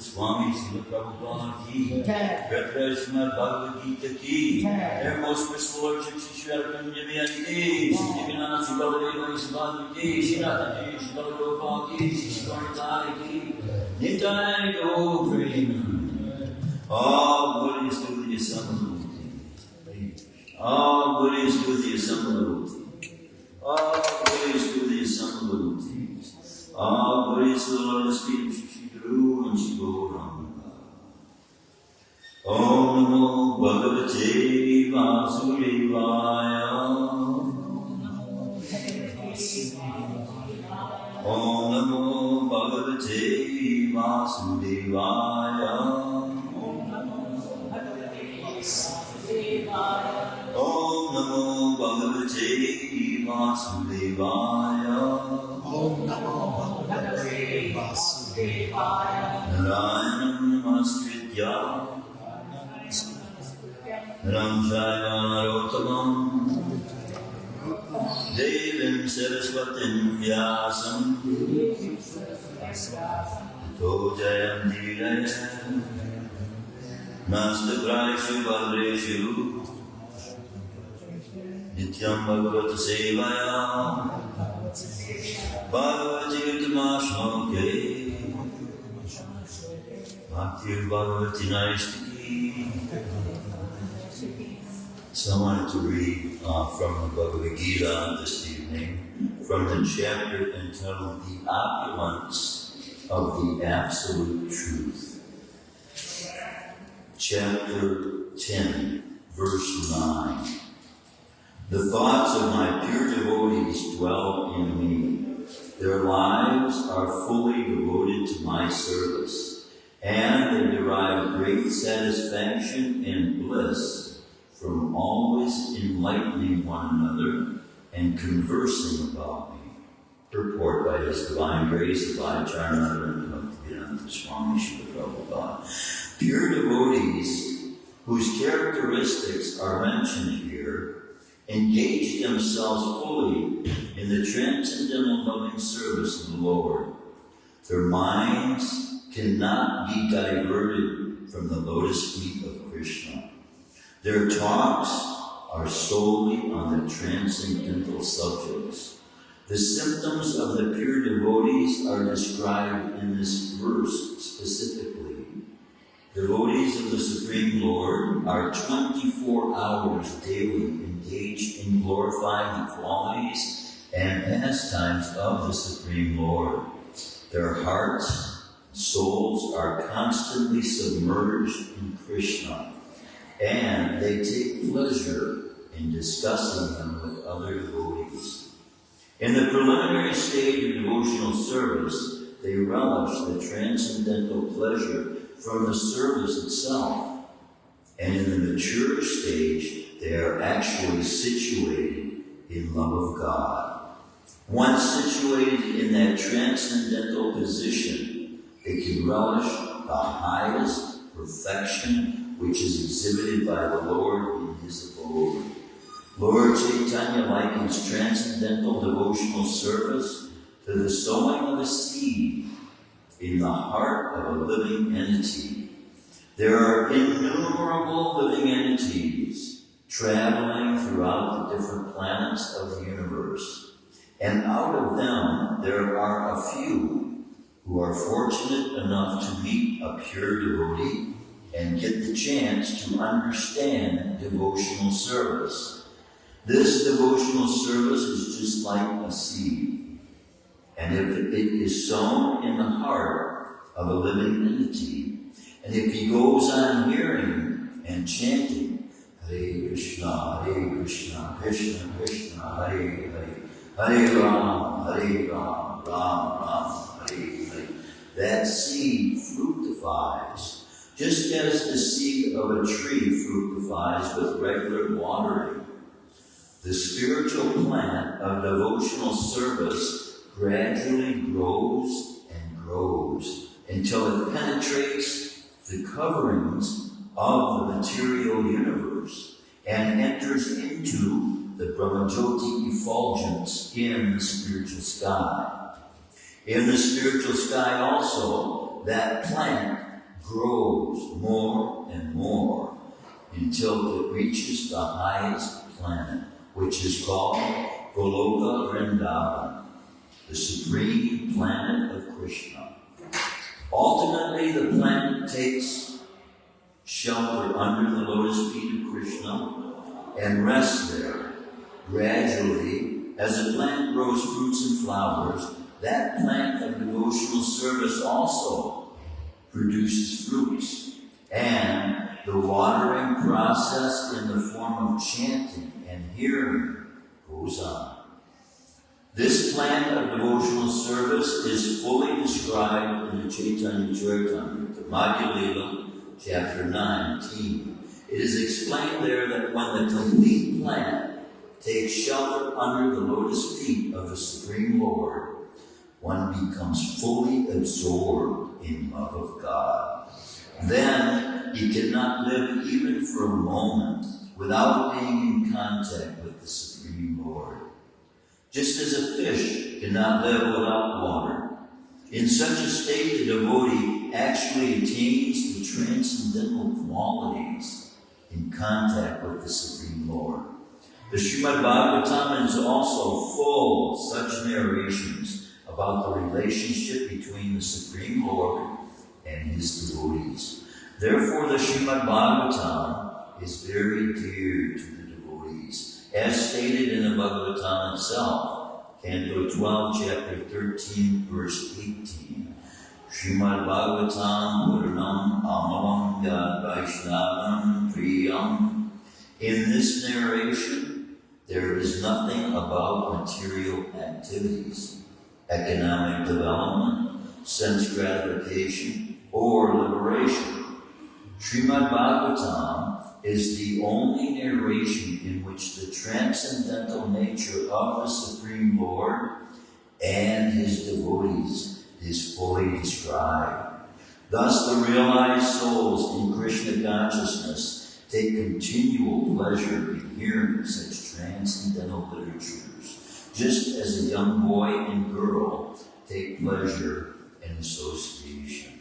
Swami Srila Prabhupada ki, Srimad Bhagavad Gita ki, their most merciful Lordship Shri Arvind ki, Shri Jagannath Sri Baladeva Subhadra ki, Shri Radha Shri Baladeva ki, Shri Karnataka ki, Nitai Go Prem. All glory is to the assembled. All glory is to the assembled. All glory is to the assembled. All glory is to the Lord of Speech. And Shri Gauranga. Om Namo Bhagavate Vasudevaya. Om Namo Bhagavate Vasudevaya. Om Namo Bhagavate Vasudevaya. Om Namo Bhagavate Vasudevaya. Narayanam Namaskritya Ram Jaya Narottamam Devim Saraswatim Vyasam Tato Jayam Dhirayam Nastapraishu Bhadreshu Nityam Bhagavata Sevaya Bhagavati Uttamashloke Bhaktir Bhagavati Naistiki. So I wanted to read from the Bhagavad Gita this evening, from the chapter entitled The Opulence of the Absolute Truth. Chapter 10, verse 9. The thoughts of my pure devotees dwell in me. Their lives are fully devoted to my service, and they derive great satisfaction and bliss from always enlightening one another and conversing about me. Purport by His Divine Grace of Acharya Bhaktivedanta Swami Srila Prabhupada. Pure devotees, whose characteristics are mentioned here, engage themselves fully in the transcendental loving service of the Lord. Their minds cannot be diverted from the lotus feet of Krishna. Their talks are solely on the transcendental subjects. The symptoms of the pure devotees are described in this verse specifically. Devotees of the Supreme Lord are 24 hours daily engaged in glorifying the qualities and pastimes of the Supreme Lord. Their hearts, souls are constantly submerged in Krishna, and they take pleasure in discussing them with other devotees. In the preliminary stage of devotional service, they relish the transcendental pleasure from the service itself. And in the mature stage, they are actually situated in love of God. Once situated in that transcendental position, they can relish the highest perfection which is exhibited by the Lord in His abode. Lord Chaitanya likens transcendental devotional service to the sowing of a seed in the heart of a living entity. There are innumerable living entities traveling throughout the different planets of the universe, and out of them there are a few who are fortunate enough to meet a pure devotee and get the chance to understand devotional service. This devotional service is just like a seed. And if it is sown in the heart of a living entity, and if he goes on hearing and chanting, Hare Krishna, Krishna Krishna, Hare Hare, Hare Ram, Ram Ram, Hare Hare, that seed fructifies. Just as the seed of a tree fructifies with regular watering, the spiritual plant of devotional service gradually grows and grows until it penetrates the coverings of the material universe and enters into the Brahmajyoti effulgence in the spiritual sky. In the spiritual sky also, that plant grows more and more until it reaches the highest planet, which is called Goloka Vrindavan, the supreme planet of Krishna. Ultimately, the planet takes shelter under the lotus feet of Krishna and rests there. Gradually, as the plant grows fruits and flowers, that plant of devotional service also produces fruits, and the watering process in the form of chanting and hearing goes on. This plan of devotional service is fully described in the Chaitanya Charitamrita, the Madhya Lila, chapter 19. It is explained there that when the complete plant takes shelter under the lotus feet of the Supreme Lord, one becomes fully absorbed in love of God. Then he cannot live even for a moment without being in contact with the Supreme Lord. just as a fish cannot live without water. In such a state, the devotee actually attains the transcendental qualities in contact with the Supreme Lord. The Srimad Bhagavatam is also full of such narrations about the relationship between the Supreme Lord and his devotees. Therefore, the Srimad Bhagavatam is very dear to the devotees, as stated in the Bhagavatam itself. Canto 12, chapter 13, verse 18. Srimad Bhagavatam Purnam Amalam Yad Vaishnavam Priyam. In this narration, there is nothing about material activities, economic development, sense gratification, or liberation. Srimad Bhagavatam is the only narration in which the transcendental nature of the Supreme Lord and his devotees is fully described. Thus, the realized souls in Krishna consciousness take continual pleasure in hearing such transcendental literatures, just as a young boy and girl take pleasure in association.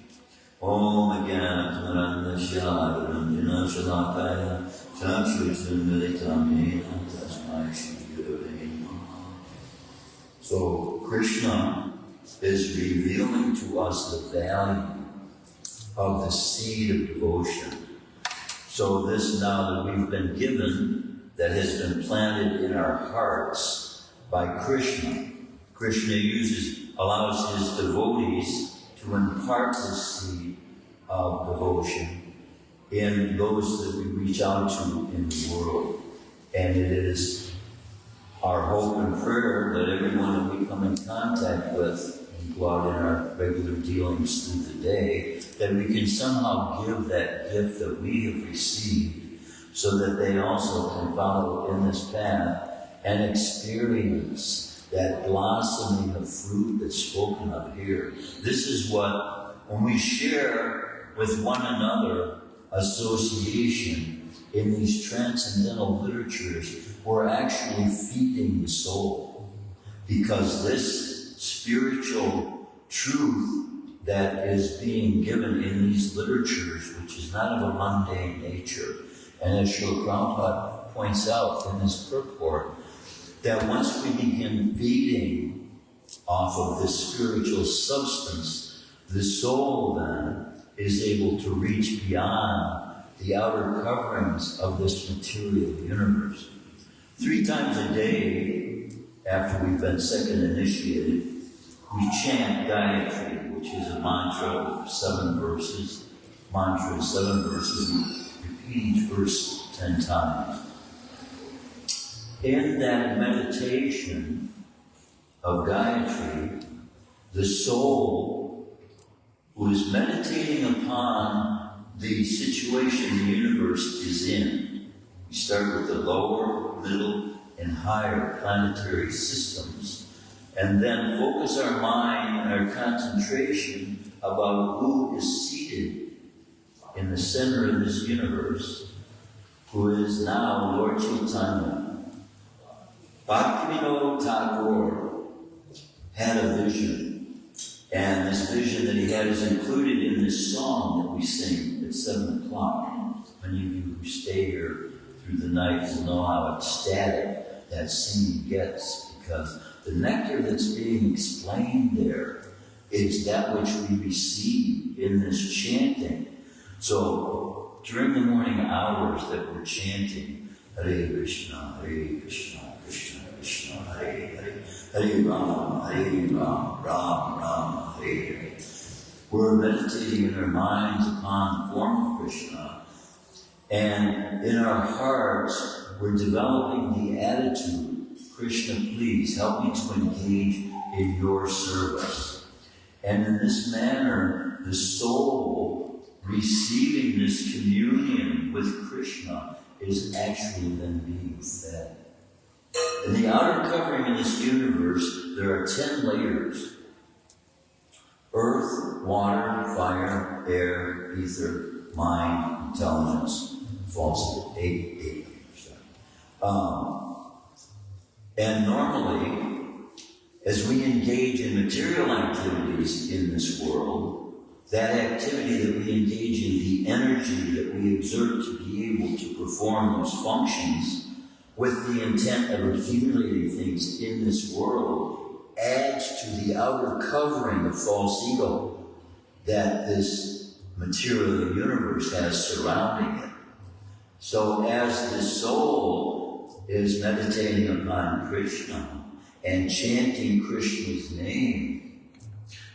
Om Ekanta Ranjana Shalakaya Chakshusha Militamena Tasmai Shri Gurave Namaha. So Krishna is revealing to us the value of the seed of devotion. So this now that we've been given, that has been planted in our hearts by Krishna, Krishna allows his devotees to impart this seed of devotion in those that we reach out to in the world. And it is our hope and prayer that everyone that we come in contact with and go out in our regular dealings through the day, that we can somehow give that gift that we have received so that they also can follow in this path and experience that blossoming of fruit that's spoken of here. This is what, when we share with one another association in these transcendental literatures, we're actually feeding the soul. Because this spiritual truth that is being given in these literatures, which is not of a mundane nature, and as Srila Prabhupada points out in his purport, that once we begin feeding off of this spiritual substance, the soul then is able to reach beyond the outer coverings of this material universe. 3 times a day, after we've been second initiated, we chant Gayatri, which is a mantra of 7 verses. Mantra of 7 verses, we repeat each verse 10 times. In that meditation of Gayatri, the soul who is meditating upon the situation the universe is in. We start with the lower, middle, and higher planetary systems, and then focus our mind and our concentration about who is seated in the center of this universe, who is now Lord Chaitanya. Bhaktivinoda Thakur had a vision, and this vision that he had is included in this song that we sing at 7 o'clock. Many of you who stay here through the night will know how ecstatic that singing gets, because the nectar that's being explained there is that which we receive in this chanting. So during the morning hours that we're chanting, Hare Krishna, Krishna Krishna, Hare Hare, Hare Ram, Ram Ram, Hare Hare. We're meditating in our minds upon the form of Krishna, and in our hearts we're developing the attitude, Krishna, please help me to engage in your service. And in this manner, the soul receiving this communion with Krishna is actually then being fed. In the outer covering of this universe, there are 10 layers. Earth, water, fire, air, ether, mind, intelligence. Falls at 8. And normally, As we engage in material activities in this world, that activity that we engage in, the energy that we exert to be able to perform those functions with the intent of accumulating things in this world, adds to the outer covering of false ego that this material universe has surrounding it. So as the soul is meditating upon Krishna and chanting Krishna's name,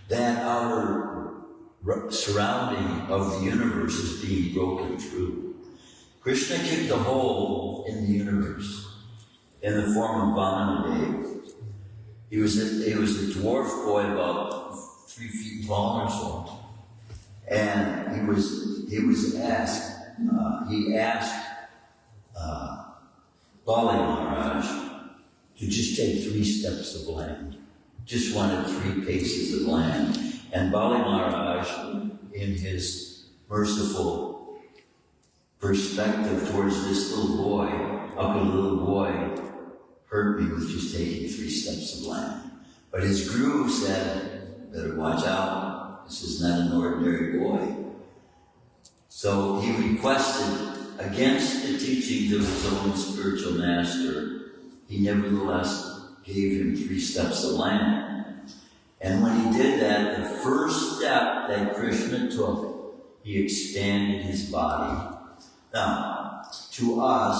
that outer surrounding of the universe is being broken through. Krishna kicked a hole in the universe in the form of Vamanadev. He was a dwarf boy about 3 feet tall or so, and he asked Bali Maharaj to just take 3 steps of land. Just wanted 3 paces of land. And Bali Maharaj, in his merciful perspective towards this little boy, how could a little boy hurt me with just taking 3 steps of land? But his guru said, better watch out, this is not an ordinary boy. So he requested, against the teachings of his own spiritual master, he nevertheless gave him 3 steps of land. And when he did that, the first step that Krishna took, he expanded his body. Now, to us,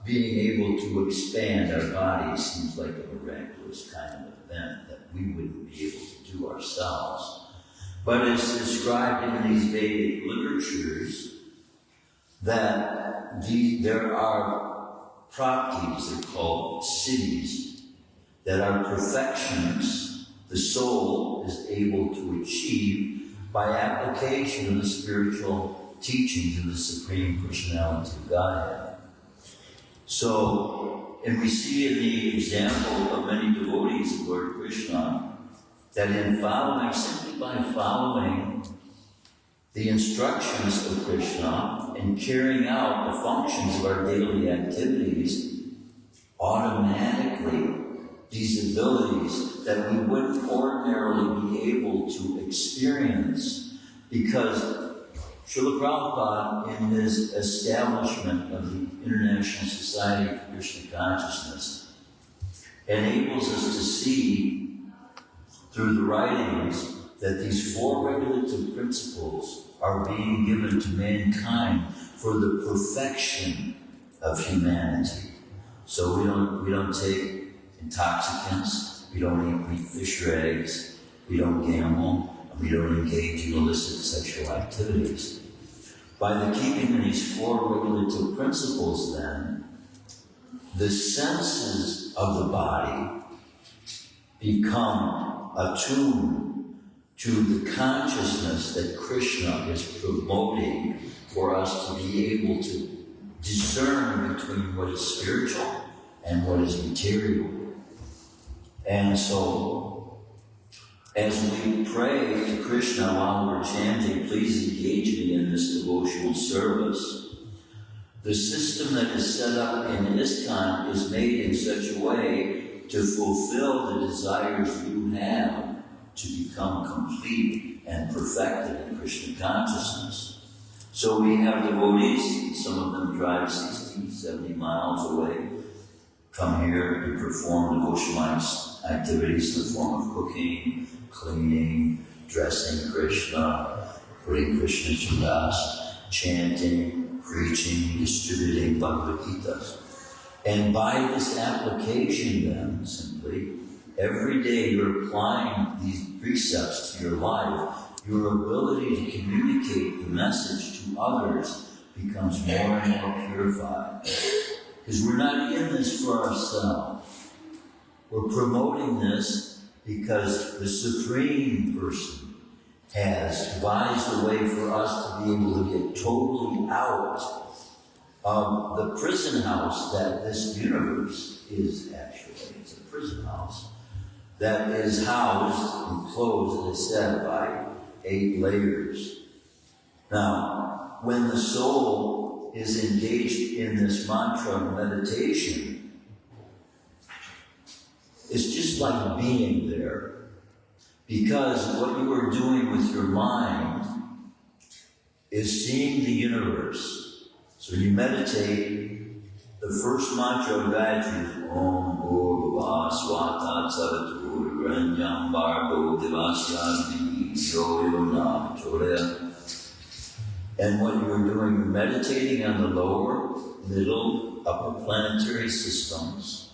being able to expand our body seems like a miraculous kind of event that we wouldn't be able to do ourselves. But it's described in these Vedic literatures that there are praptis, they're called cities, that are perfections the soul is able to achieve by application of the spiritual teachings of the Supreme Personality of Godhead. So, and we see in the example of many devotees of Lord Krishna, that in following, simply by following the instructions of Krishna and carrying out the functions of our daily activities, automatically these abilities that we wouldn't ordinarily be able to experience, because Srila Prabhupada, in his establishment of the International Society for Krishna Consciousness, enables us to see through the writings that these 4 regulative principles are being given to mankind for the perfection of humanity. So we don't take intoxicants, we don't eat fish or eggs, we don't gamble, and we don't engage in illicit sexual activities. By the keeping of these 4 regulative principles, then, the senses of the body become attuned to the consciousness that Krishna is promoting for us to be able to discern between what is spiritual and what is material. And so, as we pray to Krishna while we're chanting, please engage me in this devotional service, the system that is set up in ISKCON is made in such a way to fulfill the desires you have to become complete and perfected in Krishna consciousness. So we have devotees, some of them drive 60, 70 miles away, come here and perform devotional activities in the form of cooking, cleaning, dressing Krishna, putting Krishna to rest, chanting, preaching, distributing Bhagavad Gita. And by this application then, simply, every day you're applying these precepts to your life, your ability to communicate the message to others becomes more and more purified. Because we're not in this for ourselves. We're promoting this because the Supreme Person has devised a way for us to be able to get totally out of the prison house that this universe is actually. It's a prison house that is housed and closed, as I said, by 8 layers. Now, when the soul is engaged in this mantra meditation, It's just like being there. Because what you are doing with your mind is seeing the universe. So you meditate, the first mantra of Gayatri is Om Bhurva Swata Savatu Ranyam Bhargo Devasyami Yoyona Chorea. And what you are doing, you're meditating on the lower, middle, upper planetary systems,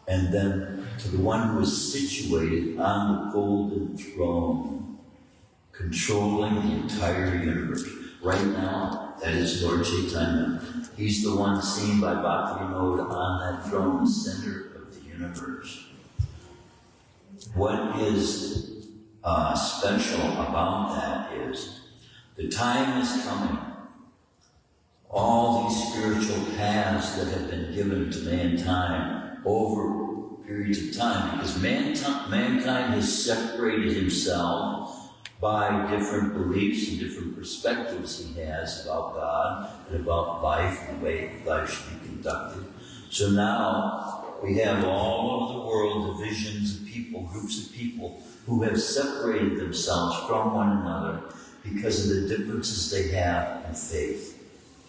and then to the one who is situated on the golden throne, controlling the entire universe. Right now, that is Lord Chaitanya. He's the one seen by Bhaktivinoda on that throne, the center of the universe. What is special about that is the time is coming. All these spiritual paths that have been given to mankind over periods of time, because mankind has separated himself by different beliefs and different perspectives he has about God and about life and the way life should be conducted. So now we have all over the world divisions of people, groups of people who have separated themselves from one another because of the differences they have in faith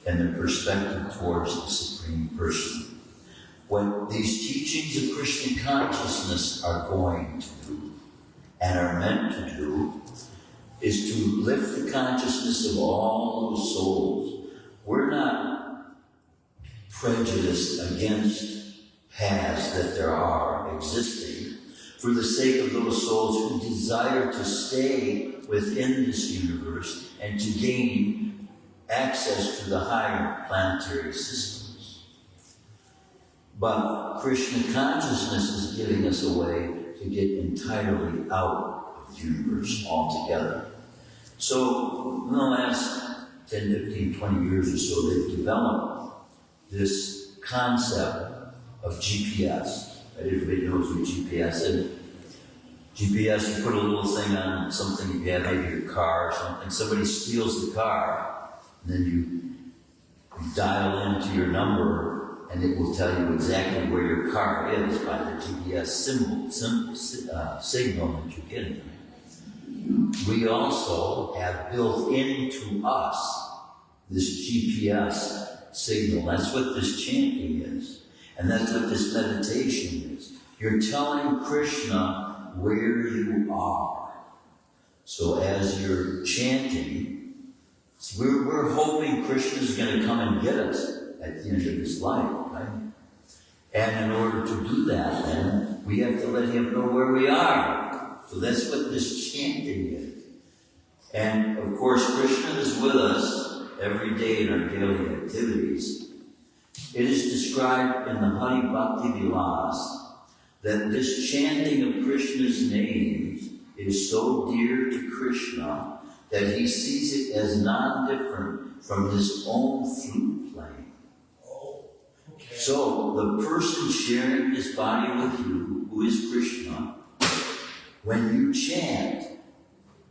and their perspective towards the Supreme Person. What these teachings of Krishna consciousness are going to do and are meant to do is to lift the consciousness of all those souls. We're not prejudiced against paths that there are existing for the sake of those souls who desire to stay within this universe and to gain access to the higher planetary systems. But Krishna consciousness is giving us a way to get entirely out of the universe altogether. So in the last 10, 15, 20 years or so, they've developed this concept of GPS. Everybody knows what GPS is. GPS, you put a little thing on something you have, maybe your car or something. Somebody steals the car, and then you dial into your number, and it will tell you exactly where your car is by the GPS signal that you're getting. We also have built into us this GPS signal. That's what this chanting is. And that's what this meditation is. You're telling Krishna where you are. So as you're chanting, we're hoping Krishna's going to come and get us at the end of his life, right? And in order to do that, then, we have to let him know where we are. So that's what this chanting is. And of course, Krishna is with us every day in our daily activities. It is described in the Hari Bhakti Vilas that this chanting of Krishna's names is so dear to Krishna that he sees it as non-different from his own flute playing. So the person sharing his body with you, who is Krishna, when you chant,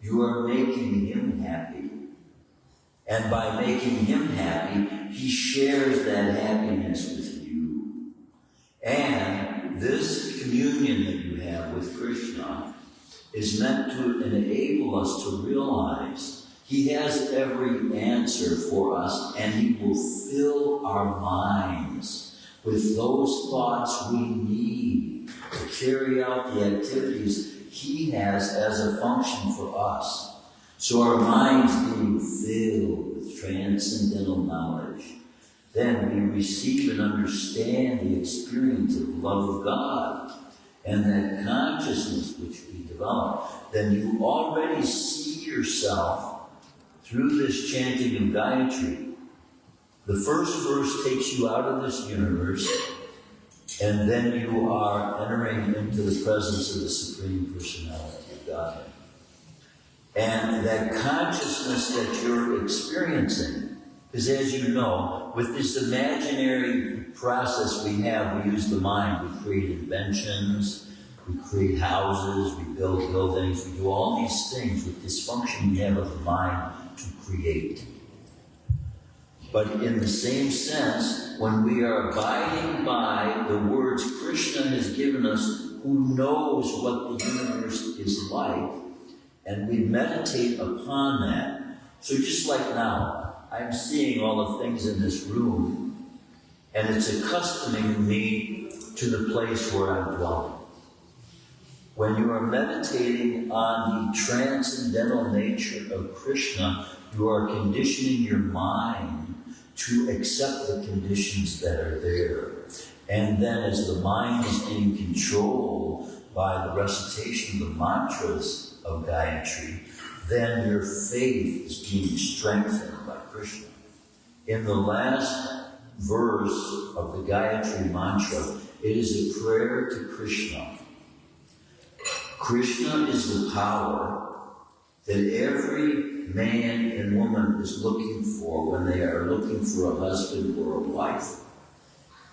you are making him happy. And by making him happy, he shares that happiness with you. And this communion that you have with Krishna is meant to enable us to realize he has every answer for us, and he will fill our minds with those thoughts we need to carry out the activities he has as a function for us. So our minds being filled with transcendental knowledge, then we receive and understand the experience of the love of God and that consciousness which we develop. Then you already see yourself through this chanting of Gayatri. The first verse takes you out of this universe, and then you are entering into the presence of the Supreme Personality of Godhead. And that consciousness that you're experiencing, because as you know, with this imaginary process we have, we use the mind, we create inventions, we create houses, we build buildings, we do all these things with this function we have of the mind to create. But in the same sense, when we are abiding by the words Krishna, Krishna has given us, who knows what the universe is like, and we meditate upon that. So just like now, I'm seeing all the things in this room, and it's accustoming me to the place where I'm dwelling. When you are meditating on the transcendental nature of Krishna, you are conditioning your mind to accept the conditions that are there. And then as the mind is being controlled by the recitation of the mantras of Gayatri, then your faith is being strengthened by Krishna. In the last verse of the Gayatri mantra, it is a prayer to Krishna. Krishna is the power that every man and woman is looking for when they are looking for a husband or a wife.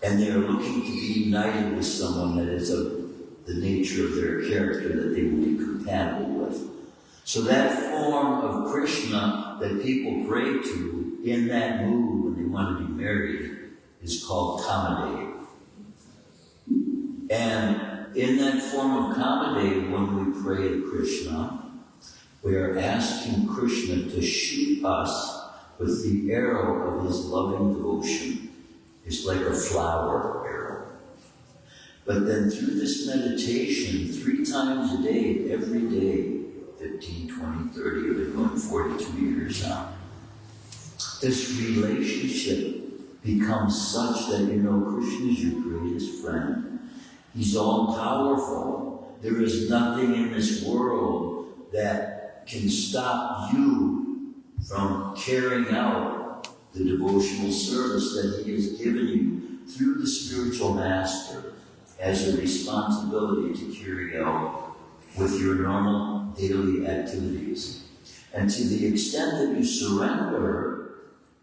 And they are looking to be united with someone that is of the nature of their character that they will be compatible with. So that form of Krishna that people pray to in that mood when they want to be married is called Kamadev. And in that form of Kamadev, when we pray to Krishna, we are asking Krishna to shoot us with the arrow of his loving devotion. It's like a flower arrow. But then through this meditation, 3 times a day, every day, 15, 20, 30, I've been going 42 years now, this relationship becomes such that you know Krishna is your greatest friend. He's all-powerful. There is nothing in this world that can stop you from carrying out the devotional service that he has given you through the spiritual master as a responsibility to carry out with your normal daily activities. And to the extent that you surrender,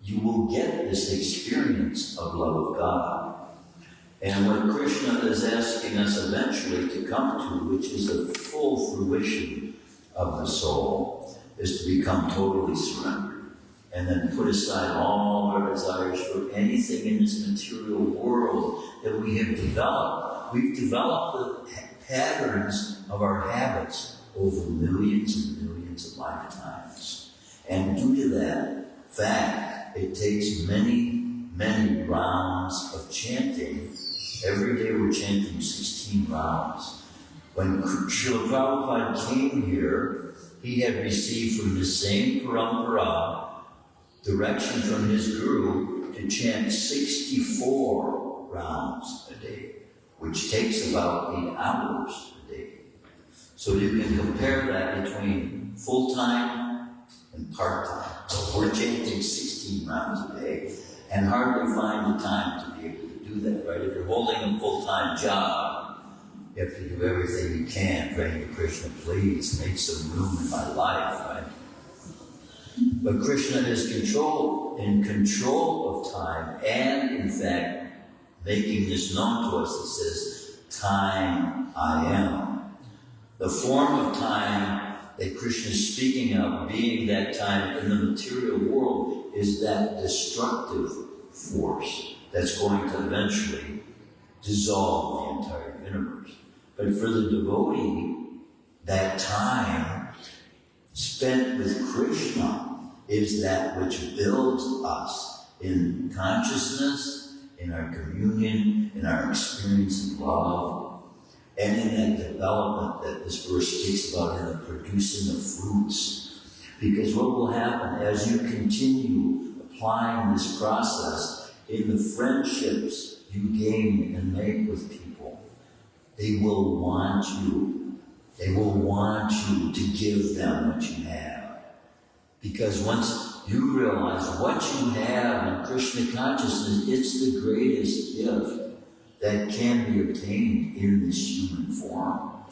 you will get this experience of love of God. And what Krishna is asking us eventually to come to, which is the full fruition of the soul, is to become totally surrendered. And then put aside all our desires for anything in this material world that we have developed. We've developed the patterns of our habits over millions and millions of lifetimes. And due to that fact, it takes many, many rounds of chanting. Every day we're chanting 16 rounds. When Srila Prabhupada came here, he had received from the same parampara direction from his guru to chant 64 rounds a day, which takes about 8 hours a day. So you can compare that between full-time and part-time. So we're chanting 16 rounds a day and hardly find the time to be able to do that, right? If you're holding a full-time job, you have to do everything you can, praying to Krishna, please make some room in my life, right? But Krishna is in control of time, and in fact, making this known to us, it says, time I am. The form of time that Krishna is speaking of, being that time in the material world, is that destructive force that's going to eventually dissolve the entire universe. But for the devotee, that time spent with Krishna is that which builds us in consciousness, in our communion, in our experience of love, and in that development that this verse speaks about in the producing of fruits. Because what will happen as you continue applying this process in the friendships you gain and make with people, they will want you. They will want you to give them what you have. Because once you realize what you have in Krishna consciousness, it's the greatest gift that can be obtained in this human form.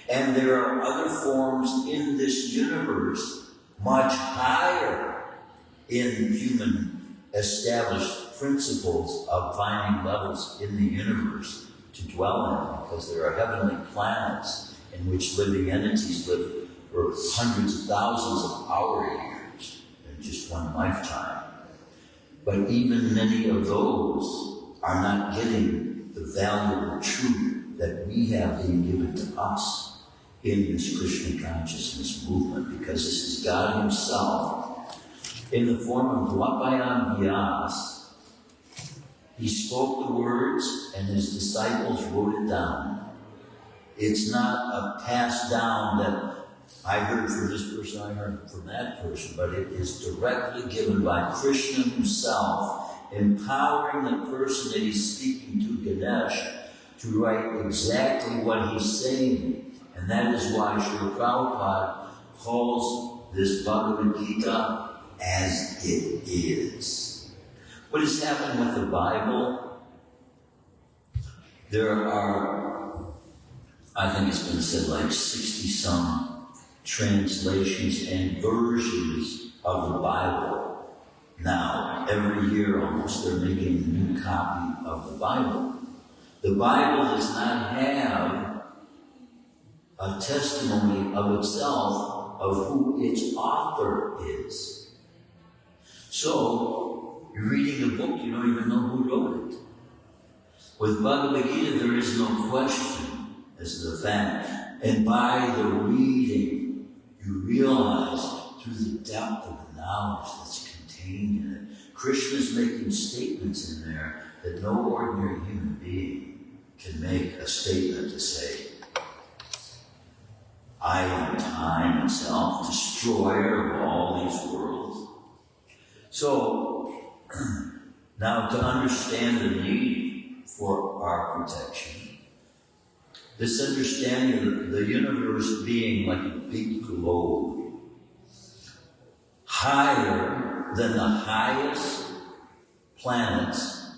And there are other forms in this universe much higher in human established principles of finding levels in the universe to dwell in, because there are heavenly planets in which living entities live for hundreds of thousands of our years in just one lifetime. But even many of those are not getting the valuable truth that we have being given to us in this Krishna consciousness movement, because this is God Himself in the form of Dvapayan Vyas. He spoke the words and His disciples wrote it down. It's not a pass down that I heard from this person, I heard from that person, but it is directly given by Krishna Himself, empowering the person that He's speaking to, Ganesh, to write exactly what He's saying. And that is why Srila Prabhupada calls this Bhagavad Gita as it is. What has happened with the Bible? There are, I think it's been said, like 60-some translations and versions of the Bible. Now, every year almost, they're making a new copy of the Bible. The Bible does not have a testimony of itself of who its author is. So, you're reading a book, you don't even know who wrote it. With Bhagavad Gita, there is no question as to the fact. And by the reading, you realize through the depth of the knowledge that's contained in it. Krishna is making statements in there that no ordinary human being can make a statement to say, I am time itself, destroyer of all these worlds. So, now to understand the need for our protection, this understanding of the universe being like a big globe, higher than the highest planets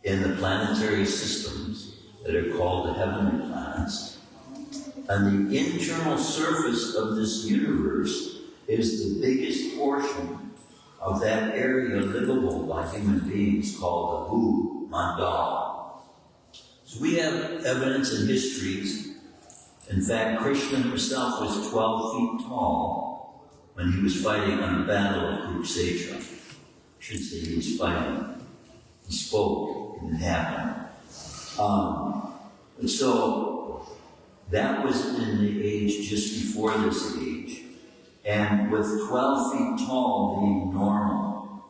in the planetary systems that are called the heavenly planets, and the internal surface of this universe is the biggest portion of that area livable by human beings called the Bhu Mandala. So we have evidence and histories. In fact, Krishna himself was 12 feet tall when he was fighting on the battle of Kurukshetra. I shouldn't say he was fighting. He spoke, it didn't happen. And so that was in the age just before this age. And with 12 feet tall being normal,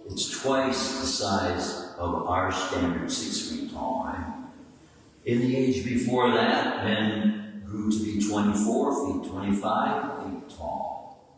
it's twice the size of our standard 6 feet tall, right? In the age before that, men grew to be 24 feet, 25 feet tall.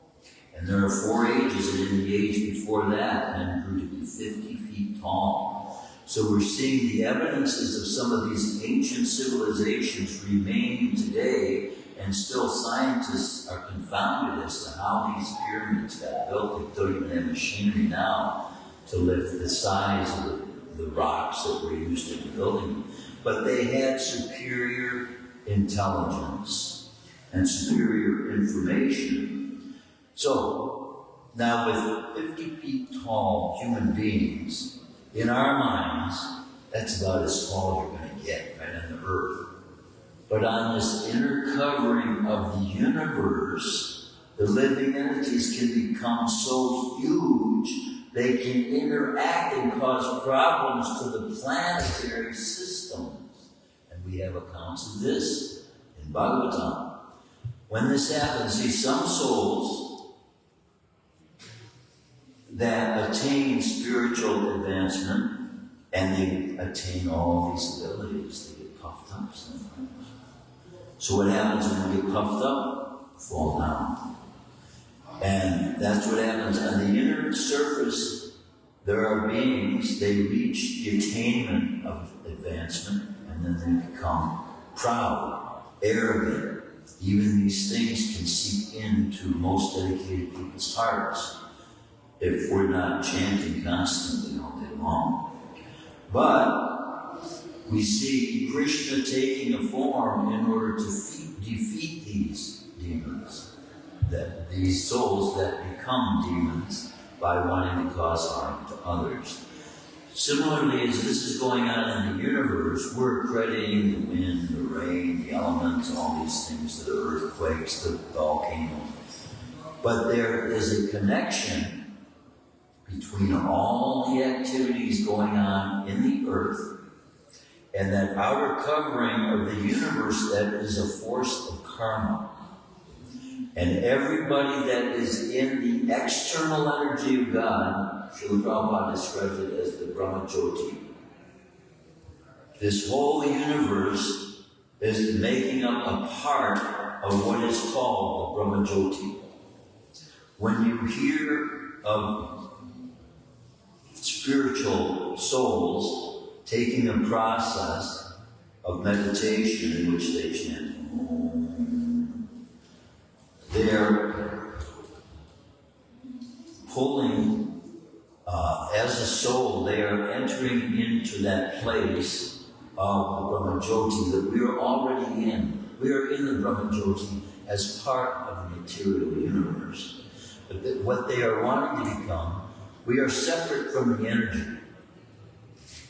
And there are 4 ages, and in the age before that, men grew to be 50 feet tall. So we're seeing the evidences of some of these ancient civilizations remaining today, and still scientists are confounded as to how these pyramids got built. They don't even have machinery now to lift the size of the rocks that were used in building them. But they had superior intelligence and superior information. So, now with 50 feet tall human beings, in our minds, that's about as tall as you're going to get right on the earth. But on this inner covering of the universe, the living entities can become so huge they can interact and cause problems to the planetary systems. And we have accounts of this in Bhagavatam. When this happens, see, some souls that attain spiritual advancement and they attain all these abilities, they get puffed up sometimes. So what happens when we get puffed up? Fall down. And that's what happens. On the inner surface, there are beings, they reach the attainment of advancement, and then they become proud, arrogant. Even these things can seep into most dedicated people's hearts if we're not chanting constantly all day long. But we see Krishna taking a form in order to defeat these demons, that these souls that become demons by wanting to cause harm to others. Similarly, as this is going on in the universe, we're crediting the wind, the rain, the elements, all these things, the earthquakes, the volcanoes. But there is a connection between all the activities going on in the earth and that outer covering of the universe that is a force of karma. And everybody that is in the external energy of God, Srila Prabhupada describes it as the Brahma Jyoti. This whole universe is making up a part of what is called the Brahma Jyoti. When you hear of spiritual souls taking a process of meditation in which they chant Om, they're pulling, as a soul, they are entering into that place of the Brahma Jyoti that we are already in. We are in the Brahma Jyoti as part of the material universe. But what they are wanting to become, we are separate from the energy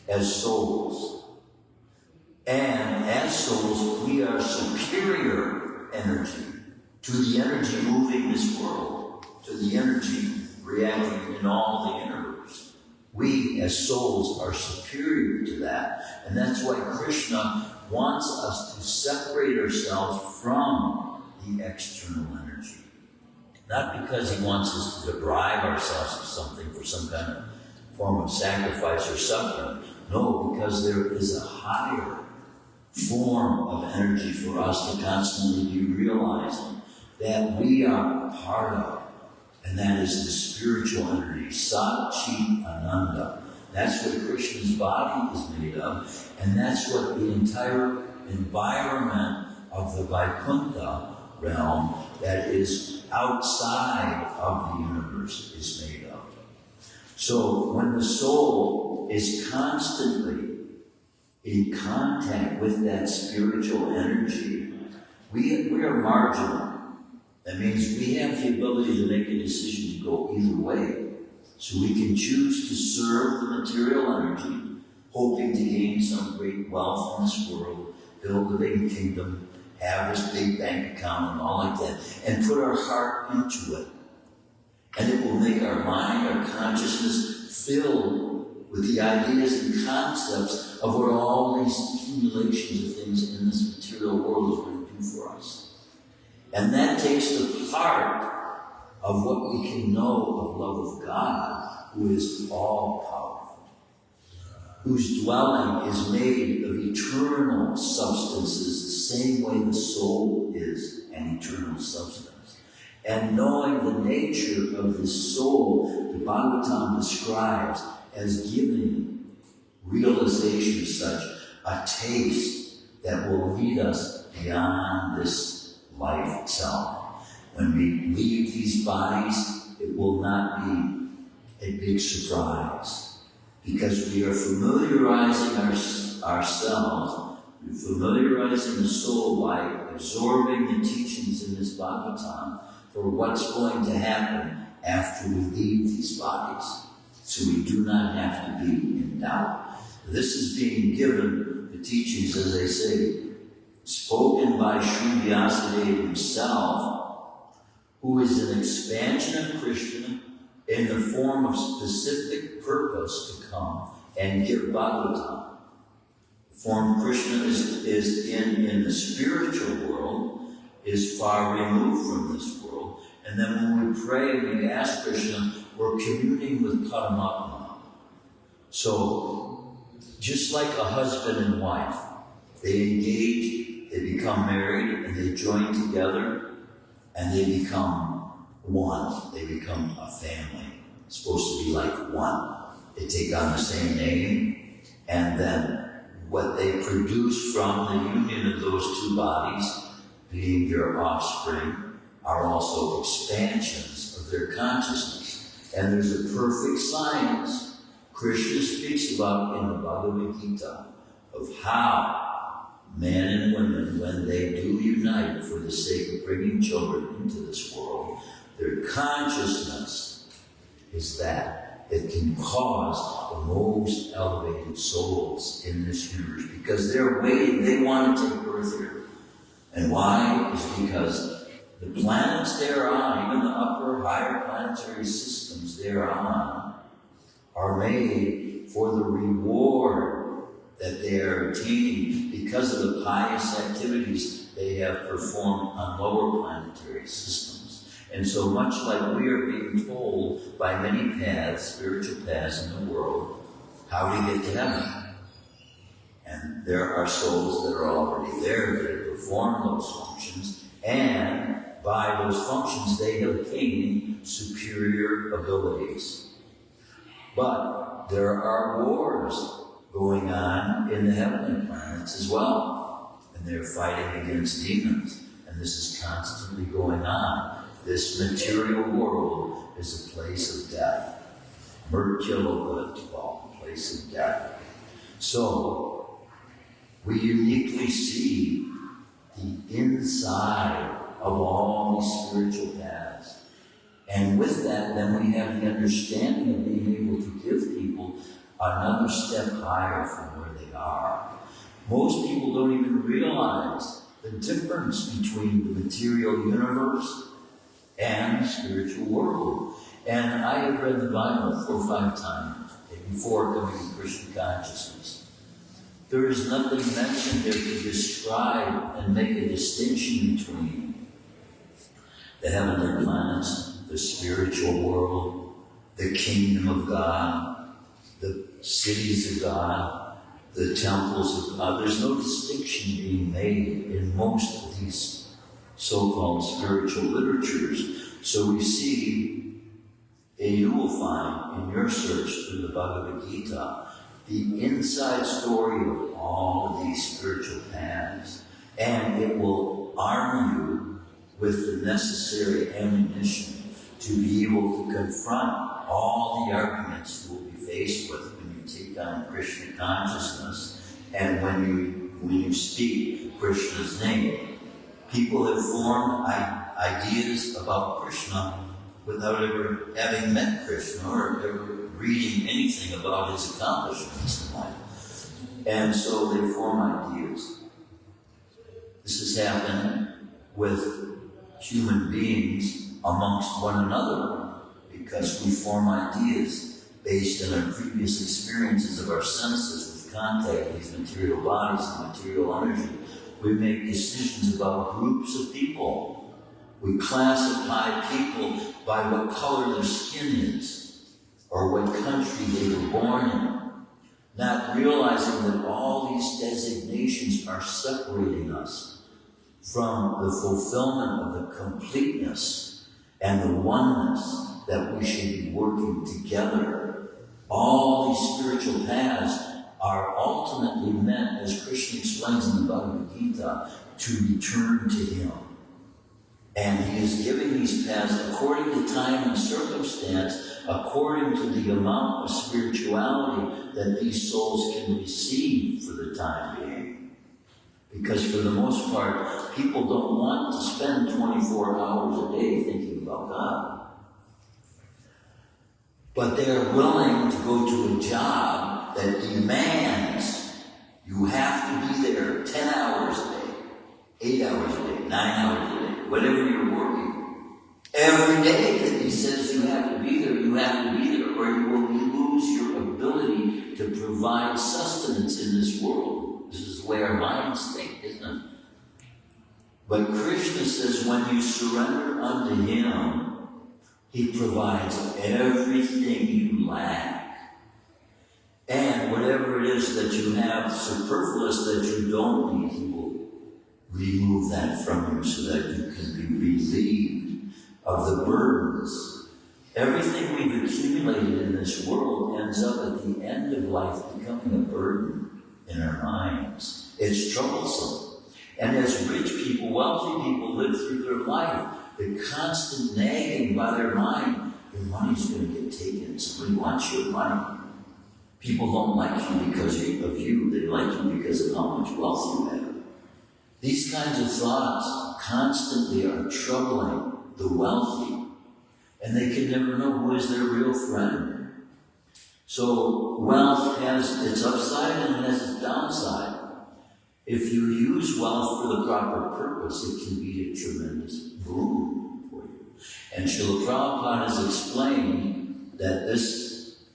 as souls. And as souls, we are superior energy to the energy moving this world, to the energy reacting in all the universe. We as souls are superior to that. And that's why Krishna wants us to separate ourselves from the external energy. Not because he wants us to deprive ourselves of something for some kind of form of sacrifice or suffering. No, because there is a higher form of energy for us to constantly be realizing that we are a part of. And that is the spiritual energy, Sat Chit Ananda. That's what Krishna's body is made of. And that's what the entire environment of the Vaikuntha realm that is outside of the universe is made of. So when the soul is constantly in contact with that spiritual energy, we are marginal. That means we have the ability to make a decision to go either way. So we can choose to serve the material energy, hoping to gain some great wealth in this world, build a big kingdom, have this big bank account and all like that, and put our heart into it. And it will make our mind, our consciousness filled with the ideas and concepts of what all these accumulations of things in this material world is going to do for us. And that takes the part of what we can know of love of God, who is all-powerful, whose dwelling is made of eternal substances, the same way the soul is an eternal substance. And knowing the nature of this soul, the Bhagavatam describes as giving realization such a taste that will lead us beyond this life itself. When we leave these bodies, it will not be a big surprise, because we are familiarizing ourselves, we're familiarizing the soul by absorbing the teachings in this Bhagavatam for what's going to happen after we leave these bodies. So we do not have to be in doubt. This is being given, the teachings, as I say, spoken by Sri Vyasadeva himself, who is an expansion of Krishna in the form of specific purpose to come and give Bhagavatam. The form Krishna is in the spiritual world, is far removed from this world. And then when we pray and we ask Krishna, we're communing with Paramatma. So, just like a husband and wife, they engage, they become married, and they join together, and they become one. They become a family. It's supposed to be like one. They take on the same name, and then what they produce from the union of those two bodies, being their offspring, are also expansions of their consciousness. And there's a perfect science Krishna speaks about in the Bhagavad Gita of how men and women, when they do unite for the sake of bringing children into this world, their consciousness is that it can cause the most elevated souls in this universe, because they're waiting, they want to take birth here. And why? Is because the planets they're on, even the upper, higher planetary systems they're on, are made for the reward that they are attaining because of the pious activities they have performed on lower planetary systems. And so much like we are being told by many paths, spiritual paths in the world, how to get to heaven. And there are souls that are already there that have performed those functions, and by those functions they have gained superior abilities. But there are wars going on in the heavenly planets as well, and they're fighting against demons, and this is constantly going on. This material world is a place of death. Murtyaloka, it's called, a place of death. So, we uniquely see the inside of all these spiritual paths. And with that, then we have the understanding of being able to give people another step higher from where they are. Most people don't even realize the difference between the material universe and the spiritual world. And I have read the Bible 4 or 5 times before coming to Krishna consciousness. There is nothing mentioned there to describe and make a distinction between the heavenly planets, the spiritual world, the kingdom of God, the cities of God, the temples of God. There's no distinction being made in most of these so-called spiritual literatures. So we see, and you will find in your search through the Bhagavad Gita, the inside story of all of these spiritual paths, and it will arm you with the necessary ammunition to be able to confront all the arguments you will be faced with when you take on Krishna consciousness and when you speak Krishna's name. People have formed ideas about Krishna without ever having met Krishna or ever reading anything about his accomplishments in life. And so they form ideas. This has happened with human beings amongst one another because we form ideas based on our previous experiences of our senses with contact with these material bodies and material energy. We make decisions about groups of people. We classify people by what color their skin is, or what country they were born in, not realizing that all these designations are separating us from the fulfillment of the completeness and the oneness that we should be working together. All these spiritual paths are ultimately meant, as Krishna explains in the Bhagavad Gita, to return to him. And he is giving these paths according to time and circumstance, according to the amount of spirituality that these souls can receive for the time being. Because for the most part, people don't want to spend 24 hours a day thinking about God. But they're willing to go to a job that demands you have to be there 10 hours a day, 8 hours a day, 9 hours a day, whatever you're working. Every day that he says you have to be there, you have to be there, or you will lose your ability to provide sustenance in this world. This is the way our minds think, isn't it? But Krishna says when you surrender unto him, he provides everything you lack. And whatever it is that you have superfluous that you don't need, he will remove that from you so that you can be relieved of the burdens. Everything we've accumulated in this world ends up at the end of life becoming a burden in our minds. It's troublesome. And as rich people, wealthy people live through their life, the constant nagging by their mind, your money's going to get taken. Somebody wants your money. People don't like you because of you. They like you because of how much wealth you have. These kinds of thoughts constantly are troubling the wealthy, and they can never know who is their real friend. So wealth has its upside and it has its downside. If you use wealth for the proper purpose, it can be a tremendous boon for you. And Srila Prabhupada has explained that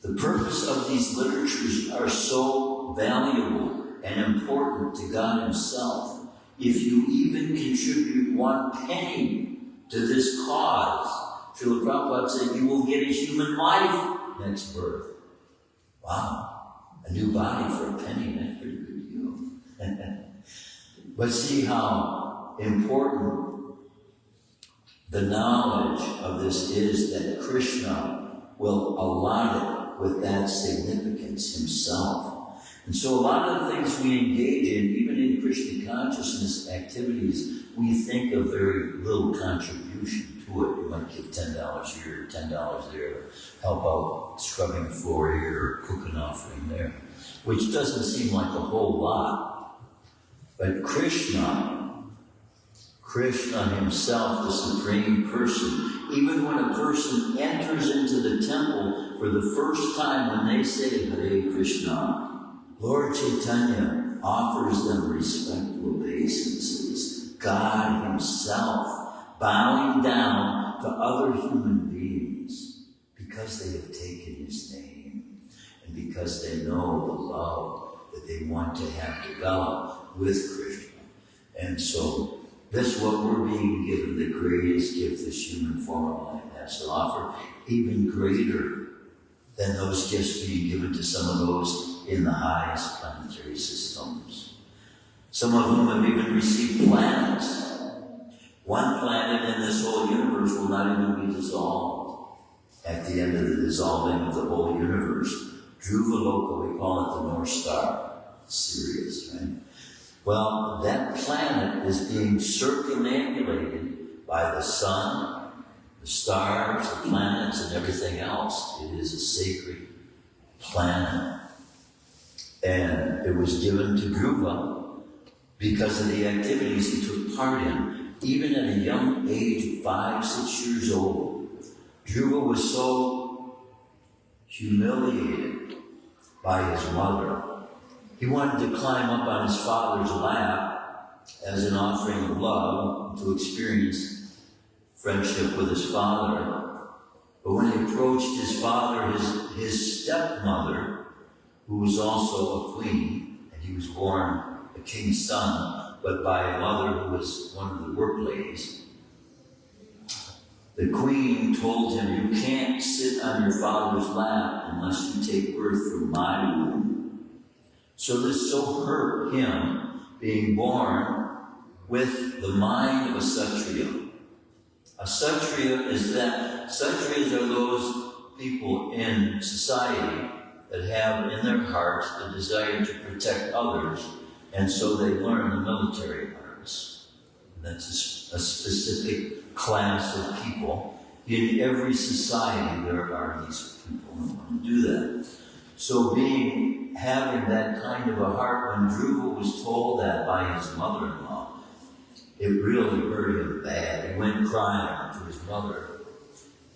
the purpose of these literatures are so valuable and important to God himself if you even contribute 1 penny to this cause. Srila Prabhupada said you will get a human life next birth. Wow, a new body for a penny, that's pretty good deal. But see how important the knowledge of this is, that Krishna will allot it with that significance himself. And so a lot of the things we engage in, even in Krishna consciousness activities, we think of very little contribution to it. You might give $10 here, $10 there, help out scrubbing the floor here, or cook an offering there, which doesn't seem like a whole lot. But Krishna himself, the Supreme Person, even when a person enters into the temple for the first time, when they say Hare Krishna, Lord Chaitanya offers them respectful obeisances. God himself bowing down to other human beings because they have taken his name and because they know the love that they want to have developed with Krishna. And so this is what we're being given, the greatest gift this human form of life has to offer, even greater than those gifts being given to some of those in the highest planetary systems. Some of whom have even received planets. One planet in this whole universe will not even be dissolved at the end of the dissolving of the whole universe. Dhruva, we call it the North Star. Sirius, right? Well, that planet is being circumambulated by the sun, the stars, the planets, and everything else. It is a sacred planet. And it was given to Dhruva because of the activities he took part in. Even at a young age of 5, 6 years old, Dhruva was so humiliated by his mother. He wanted to climb up on his father's lap as an offering of love to experience friendship with his father. But when he approached his father, his stepmother, who was also a queen, and he was born a king's son, but by a mother who was one of the work ladies, the queen told him, you can't sit on your father's lap unless you take birth from my womb. So this so hurt him, being born with the mind of a Kshatriya. A Kshatriya Kshatriyas are those people in society that have in their hearts the desire to protect others, and so they learn the military arts. That's a specific class of people. In every society there are these people who want to do that. So having that kind of a heart, when Dhruva was told that by his mother-in-law, it really hurt him bad. He went crying to his mother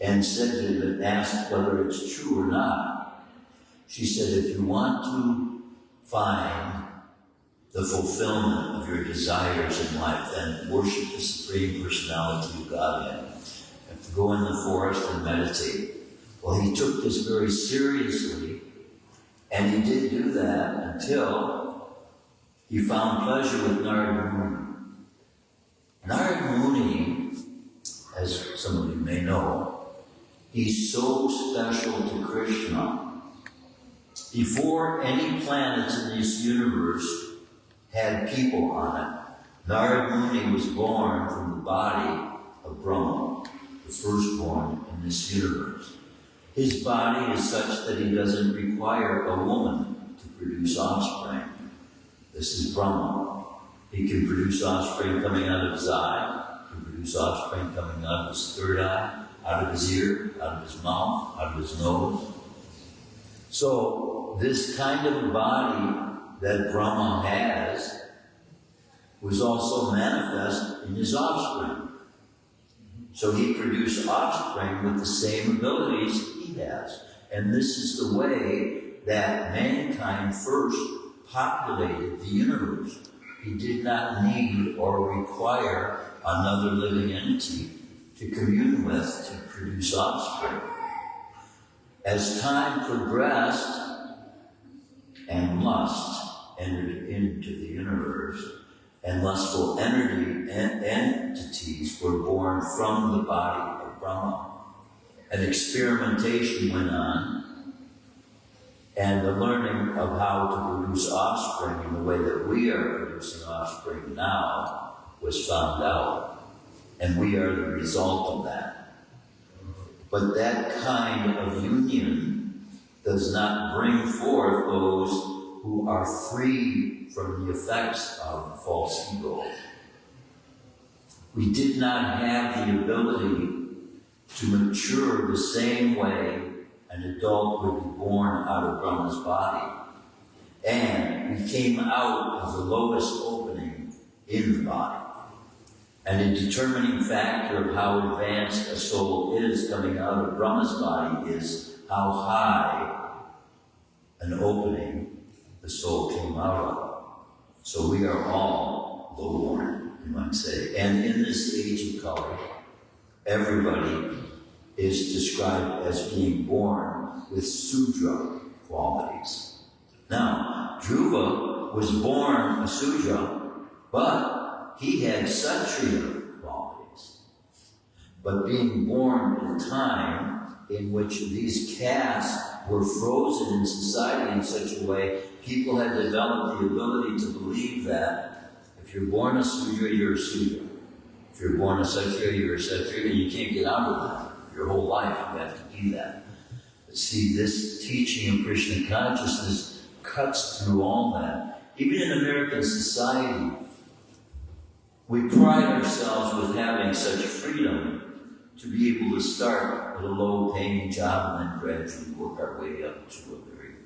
and said to him, and asked whether it's true or not. She said, if you want to find the fulfillment of your desires in life, then worship the Supreme Personality of Godhead. You have to go in the forest and meditate. Well, he took this very seriously, and he did do that until he found pleasure with Narada Muni. Narada Muni, as some of you may know, he's so special to Krishna. Before any planets in this universe had people on it, Narada Muni was born from the body of Brahma, the firstborn in this universe. His body is such that he doesn't require a woman to produce offspring. This is Brahma. He can produce offspring coming out of his eye, he can produce offspring coming out of his third eye, out of his ear, out of his mouth, out of his nose. So this kind of body that Brahma has was also manifest in his offspring. So he produced offspring with the same abilities he has. And this is the way that mankind first populated the universe. He did not need or require another living entity to commune with to produce offspring. As time progressed and lust entered into the universe, and lustful entities were born from the body of Brahma. And experimentation went on, and the learning of how to produce offspring in the way that we are producing offspring now was found out. And we are the result of that. But that kind of union does not bring forth those who are free from the effects of false ego. We did not have the ability to mature the same way an adult would be born out of Brahma's body. And we came out of the lowest opening in the body. And a determining factor of how advanced a soul is coming out of Brahma's body is how high an opening the soul came out of. So we are all lowborn, you might say. And in this age of color, everybody is described as being born with Sudra qualities. Now, Dhruva was born a Sudra, but he had Kshatriya qualities. But being born in a time in which these castes were frozen in society in such a way, people had developed the ability to believe that if you're born a Sudra, you're a Sudra. If you're born a Kshatriya, you're a Kshatriya, and you can't get out of that. Your whole life, you have to be that. But see, this teaching of Krishna consciousness cuts through all that. Even in American society, we pride ourselves with having such freedom to be able to start at a low-paying job and then gradually work our way up to a very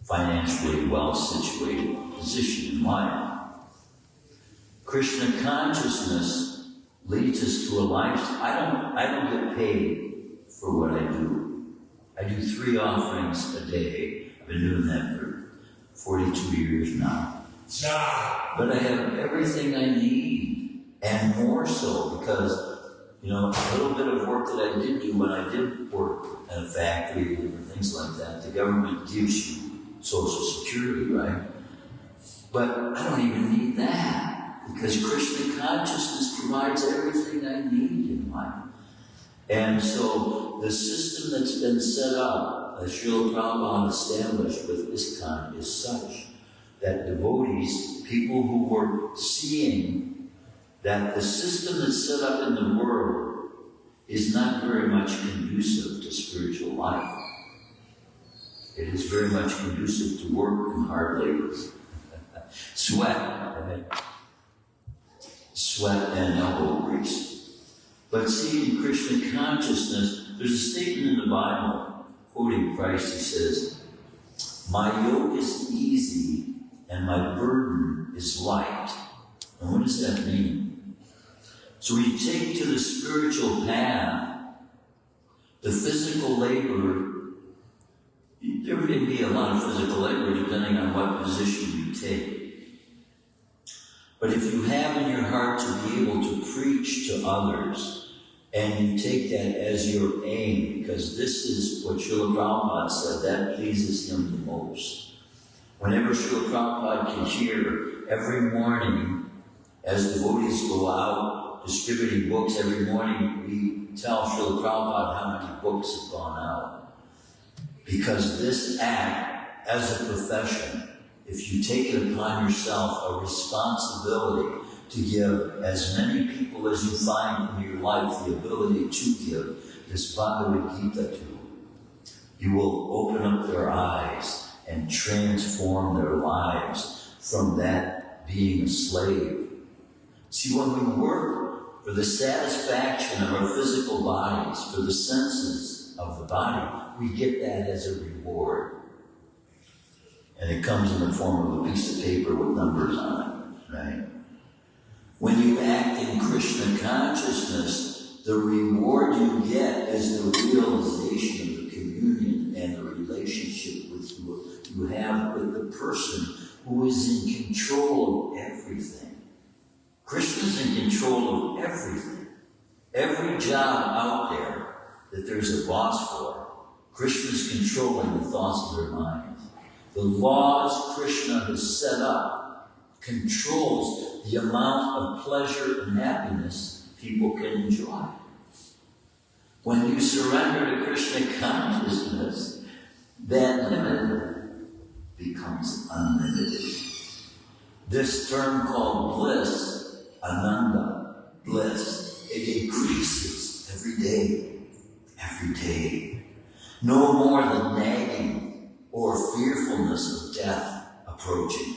financially well-situated position in life. Krishna consciousness leads us to a lifestyle. I don't get paid for what I do. I do 3 offerings a day. I've been doing that for 42 years now. But I have everything I need, and more so, because, a little bit of work that I did do when I did work at a factory and things like that, the government gives you Social Security, right? But I don't even need that, because Krishna consciousness provides everything I need in life. And so the system that's been set up, as Srila Prabhupada established with ISKCON, is such that devotees, people who were seeing that the system that's set up in the world is not very much conducive to spiritual life. It is very much conducive to work and hard labor. Sweat, right? Sweat and elbow grease. But see, in Krishna consciousness, there's a statement in the Bible, quoting Christ, he says, "My yoke is easy and my burden is light." And what does that mean? So we take to the spiritual path, the physical labor. There may be a lot of physical labor depending on what position you take. But if you have in your heart to be able to preach to others, and you take that as your aim, because this is what Srila Prabhupada said, that pleases him the most. Whenever Srila Prabhupada can hear every morning, as devotees go out distributing books every morning, we tell Srila Prabhupada how many books have gone out. Because this act, as a profession, if you take it upon yourself a responsibility to give as many people as you find in your life the ability to give this Bhagavad Gita to, you will open up their eyes and transform their lives from that being a slave. See, when we work for the satisfaction of our physical bodies, for the senses of the body, we get that as a reward. And it comes in the form of a piece of paper with numbers on it, right? When you act in Krishna consciousness, the reward you get is the realization of the communion and the relationship you have with the person who is in control of everything. Krishna is in control of everything. Every job out there that there's a boss for, Krishna is controlling the thoughts of their minds. The laws Krishna has set up controls the amount of pleasure and happiness people can enjoy. When you surrender to Krishna consciousness, that limit becomes unlimited. This term called bliss, ananda, bliss, it increases every day, every day. No more than nagging or fearfulness of death approaching,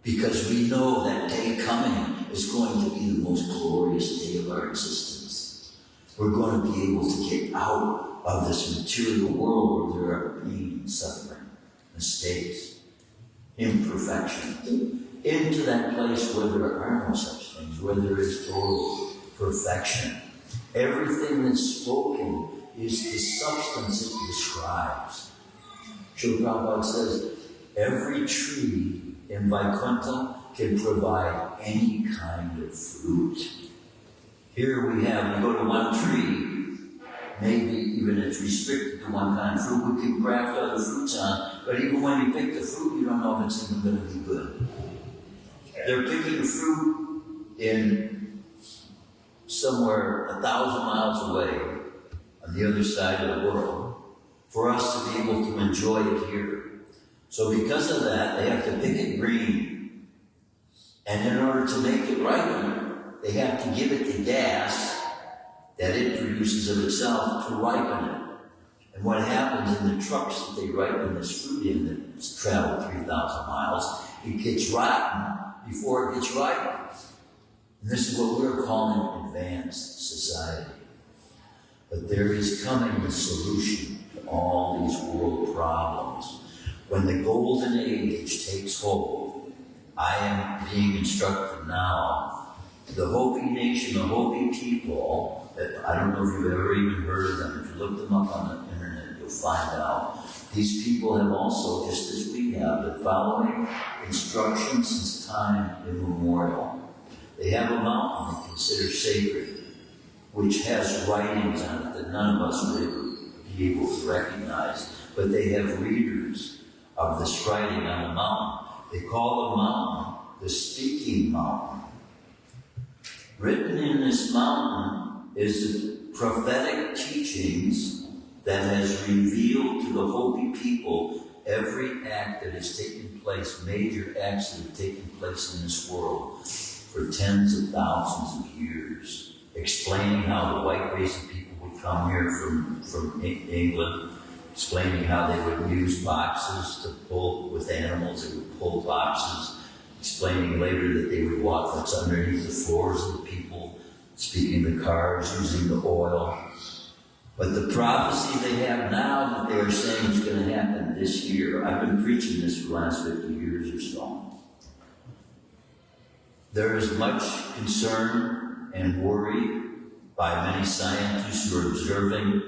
because we know that day coming is going to be the most glorious day of our existence. We're going to be able to get out of this material world where there are pain, suffering, mistakes, imperfection, into that place where there are no such things, where there is total perfection. Everything that's spoken is the substance it describes. Srila Prabhupada says, every tree in Vaikuntha can provide any kind of fruit. Here we go to one tree, maybe even it's restricted to one kind of fruit. We can graft other fruits on, but even when you pick the fruit, you don't know if it's even going to be good. They're picking fruit in somewhere 1,000 miles away on the other side of the world for us to be able to enjoy it here. So because of that, they have to pick it green. And in order to make it ripen, they have to give it the gas that it produces of itself to ripen it. And what happens in the trucks that they ripen this fruit in that's traveled 3,000 miles, it gets rotten before it gets ripe. And this is what we're calling advanced society. But there is coming a solution to all these world problems. When the golden age takes hold, I am being instructed now, the Hopi nation, the Hopi people, I don't know if you've ever even heard of them. If you look them up on the internet, you'll find out. These people have also, just as we have, been following instructions since time immemorial. They have a mountain they consider sacred, which has writings on it that none of us would ever be able to recognize. But they have readers of this writing on the mountain. They call the mountain the Speaking Mountain. Written in this mountain is the prophetic teachings that has revealed to the Hopi people every act that has taken place, major acts that have taken place in this world for tens of thousands of years, explaining how the white race of people would come here from England, explaining how they would use boxes to pull with animals, they would pull boxes, explaining later that they would walk what's underneath the floors of the people, speaking the cars, using the oil. But the prophecy they have now that they are saying is going to happen this year, I've been preaching this for the last 50 years or so. There is much concern and worry by many scientists who are observing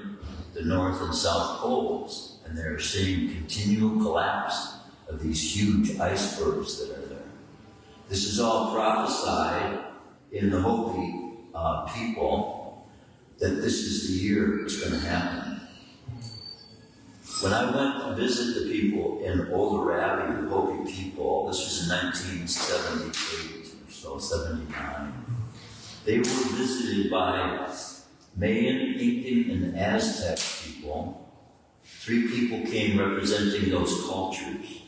the North and South poles, and they're seeing continual collapse of these huge icebergs that are there. This is all prophesied in the Hopi people, that this is the year it's going to happen. When I went to visit the people in Olarabi, the Hopi people, this was in 1978 or so, 79. They were visited by Mayan, Incan, and Aztec people. 3 people came representing those cultures.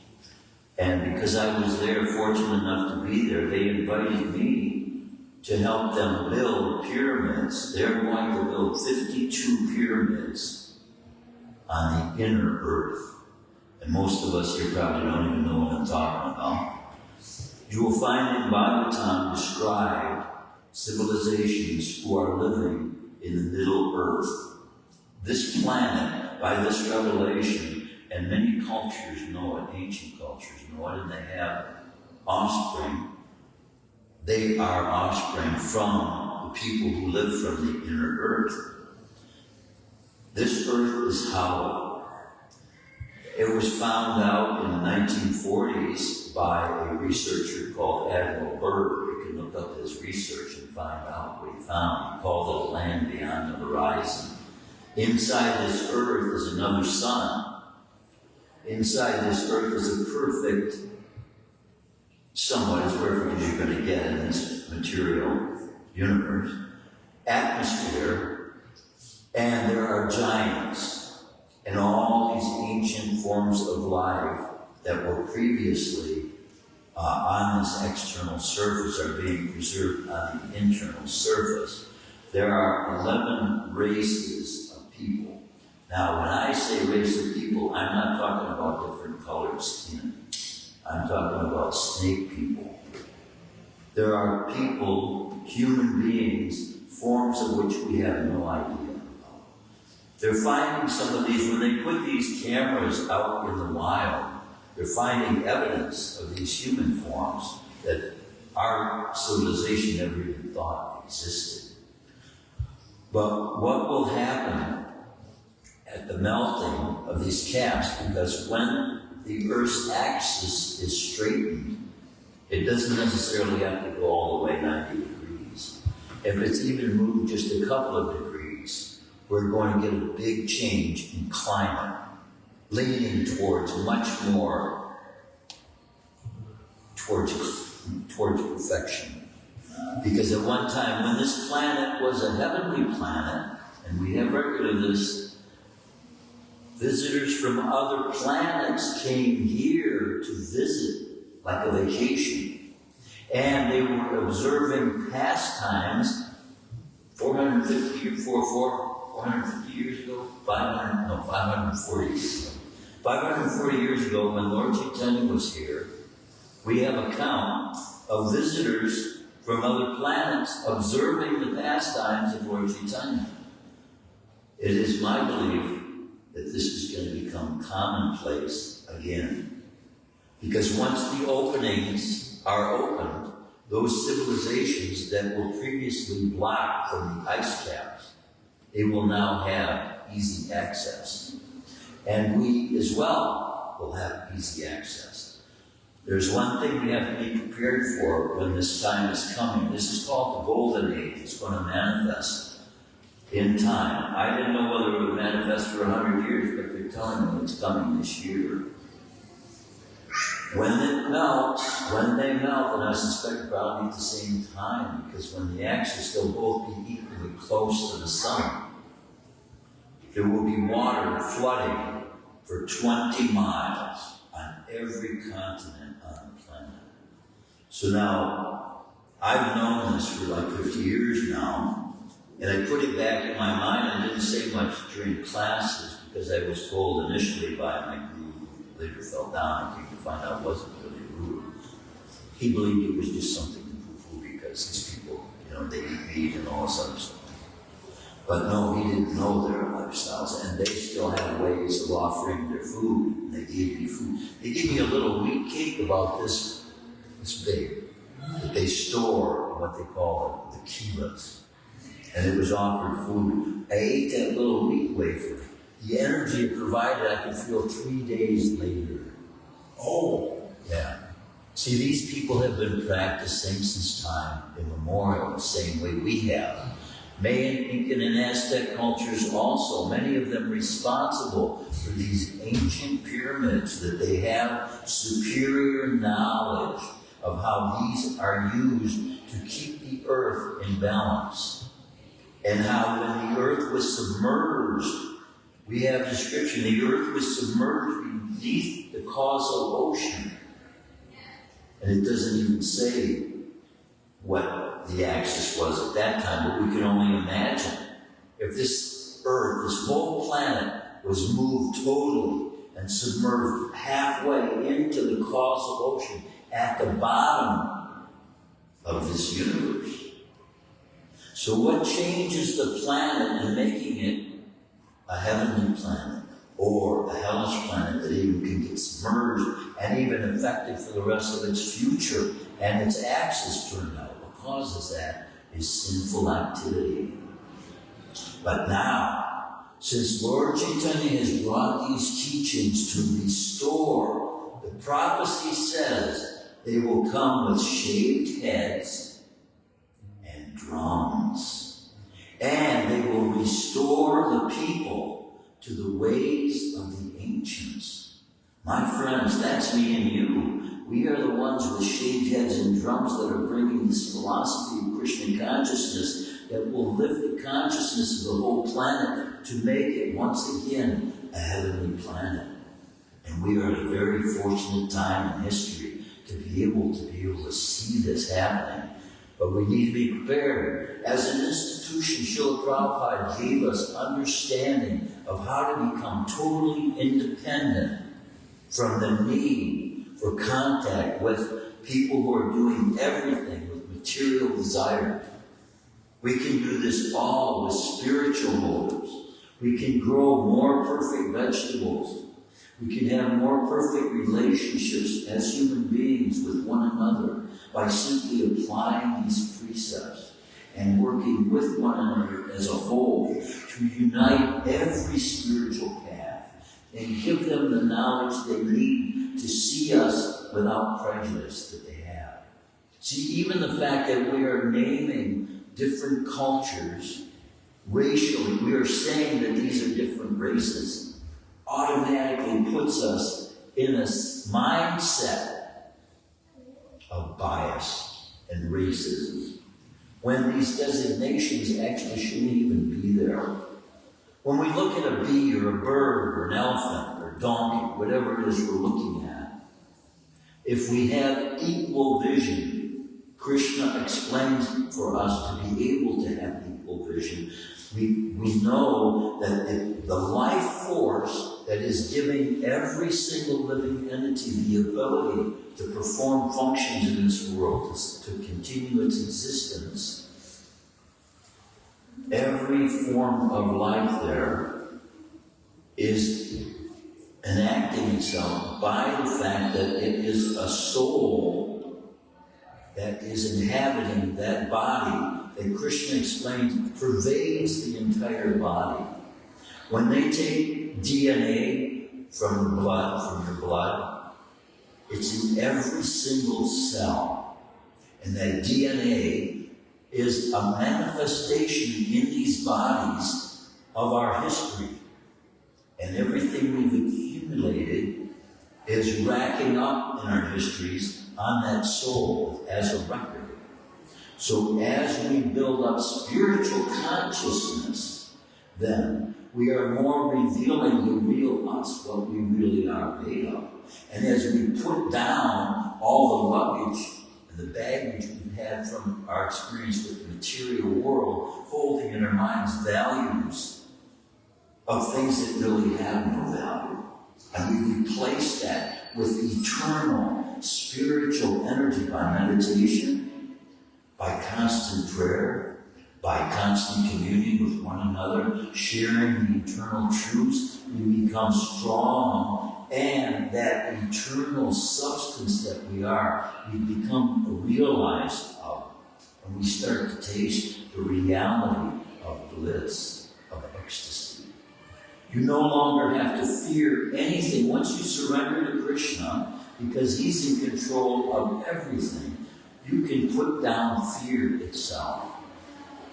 And because I was there, fortunate enough to be there, they invited me to help them build pyramids. They're going to build 52 pyramids on the inner earth. And most of us here probably don't even know what I'm talking about. You will find in Bhagavatam described civilizations who are living in the middle earth. This planet, by this revelation, and many cultures know it, ancient cultures know it, and they have offspring. They are offspring from the people who live from the inner earth. This earth is hollow. It was found out in the 1940s by a researcher called Admiral Byrd. You can look up his research and find out what he found. He called it a land beyond the horizon. Inside this earth is another sun. inside this earth is a perfect, somewhat as perfect as you're going to get in this material universe, atmosphere, and there are giants and all these ancient forms of life that were previously on this external surface are being preserved on the internal surface. There are 11 races of people. Now, when I say race of people, I'm not talking about different colored skin. I'm talking about snake people. There are people, human beings, forms of which we have no idea about. They're finding some of these, when they put these cameras out in the wild, they're finding evidence of these human forms that our civilization never even thought existed. But what will happen at the melting of these caps, because when the Earth's axis is straightened, it doesn't necessarily have to go all the way 90 degrees. If it's even moved just a couple of degrees, we're going to get a big change in climate, leaning towards much more towards perfection. Because at one time, when this planet was a heavenly planet, and we have record of this, visitors from other planets came here to visit, like a vacation. And they were observing pastimes 450 years ago, 540 years ago. 540 years ago, when Lord Chaitanya was here, we have a count of visitors from other planets observing the pastimes of Lord Chaitanya. It is my belief that this is going to become commonplace again. Because once the openings are opened, those civilizations that were previously blocked from the ice caps, they will now have easy access. And we as well will have easy access. There's one thing we have to be prepared for when this time is coming. This is called the Golden Age. It's going to manifest in time. I didn't know whether it would manifest for 100 years, but they're telling me it's coming this year. When they melt, and I suspect probably at the same time, because when the axis, they'll both be equally close to the sun. There will be water flooding for 20 miles on every continent on the planet. So now, I've known this for like 50 years now, and I put it back in my mind. I didn't say much during classes because I was told initially by my guru, who later fell down. I came to find out it wasn't really rude. He believed it was just something to poo-poo because these people, they eat meat and all this other stuff. But no, he didn't know their lifestyles, and they still had ways of offering their food. And they gave me food. They gave me a little wheat cake about this big that they store in what they call the kilas. And it was offered food. I ate that little wheat wafer. The energy it provided, I could feel 3 days later. Oh, yeah. See, these people have been practicing since time immemorial, the same way we have. Mayan, Incan, and Aztec cultures also, many of them responsible for these ancient pyramids, that they have superior knowledge of how these are used to keep the earth in balance. And how when the earth was submerged, we have description, the earth was submerged beneath the causal ocean. And it doesn't even say what the axis was at that time, but we can only imagine if this earth, this whole planet, was moved totally and submerged halfway into the causal ocean at the bottom of this universe. So what changes the planet in making it a heavenly planet or a hellish planet that even can get submerged and even affected for the rest of its future and its axis turned out? What causes that is sinful activity. But now, since Lord Chaitanya has brought these teachings to restore, the prophecy says they will come with shaved heads and drums, and they will restore the people to the ways of the ancients. My friends, that's me and you. We are the ones with shaved heads and drums that are bringing this philosophy of Krishna consciousness that will lift the consciousness of the whole planet to make it once again a heavenly planet. And we are at a very fortunate time in history to be able to see this happening. But we need to be prepared. As an institution, Srila Prabhupada gave us understanding of how to become totally independent from the need for contact with people who are doing everything with material desires. We can do this all with spiritual motives. We can grow more perfect vegetables. We can have more perfect relationships as human beings with one another by simply applying these precepts and working with one another as a whole to unite every spiritual path and give them the knowledge they need to see us without prejudice that they have. See, even the fact that we are naming different cultures racially, we are saying that these are different races, automatically puts us in a mindset of bias and racism, when these designations actually shouldn't even be there. When we look at a bee or a bird or an elephant or donkey, whatever it is we're looking at, if we have equal vision, Krishna explains for us to be able to have equal vision. We know that the life force that is giving every single living entity the ability to perform functions in this world, to continue its existence, every form of life there is enacting itself by the fact that it is a soul that is inhabiting that body that Krishna explains pervades the entire body. When they take DNA from the blood, from your blood, it's in every single cell. And that DNA is a manifestation in these bodies of our history. And everything we've accumulated is racking up in our histories on that soul as a record. So as we build up spiritual consciousness, then we are more revealing the real us, what we really are made of. And as we put down all the luggage and the baggage we've had from our experience with the material world, holding in our minds values of things that really have no value, and we replace that with eternal spiritual energy by meditation, by constant prayer, by constant communion with one another, sharing the eternal truths, we become strong, and that eternal substance that we are, we become realized of, and we start to taste the reality of bliss, of ecstasy. You no longer have to fear anything once you surrender to Krishna, because he's in control of everything. You can put down fear itself.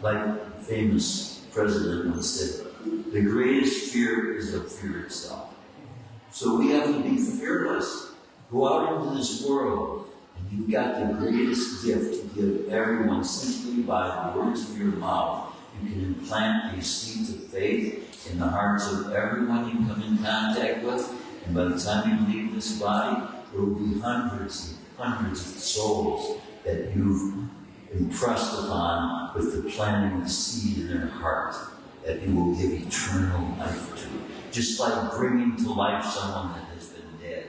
Like the famous president once said, the greatest fear is of fear itself. So we have to be fearless. Go out into this world, and you've got the greatest gift to give everyone simply by the words of your mouth. You can implant these seeds of faith in the hearts of everyone you come in contact with, and by the time you leave this body, there will be hundreds and hundreds of souls that you've impressed upon with the planting of seed in their heart that you will give eternal life to. Just like bringing to life someone that has been dead.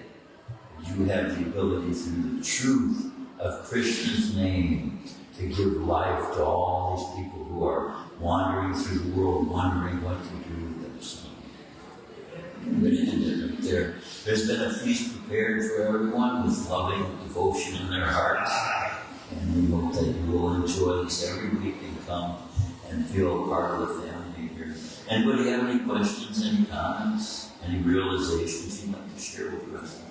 You have the ability through the truth of Krishna's name to give life to all these people who are wandering through the world, wondering what to do with themselves. I'm going to end it right there. There's been a feast prepared for everyone with loving devotion in their hearts. And we hope that you will enjoy this every week and come and feel part of the family here. Anybody have any questions, any comments, any realizations you'd like to share with us?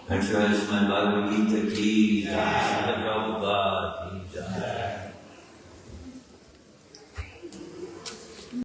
Bhagavad Gita ki, Prabhupada ki.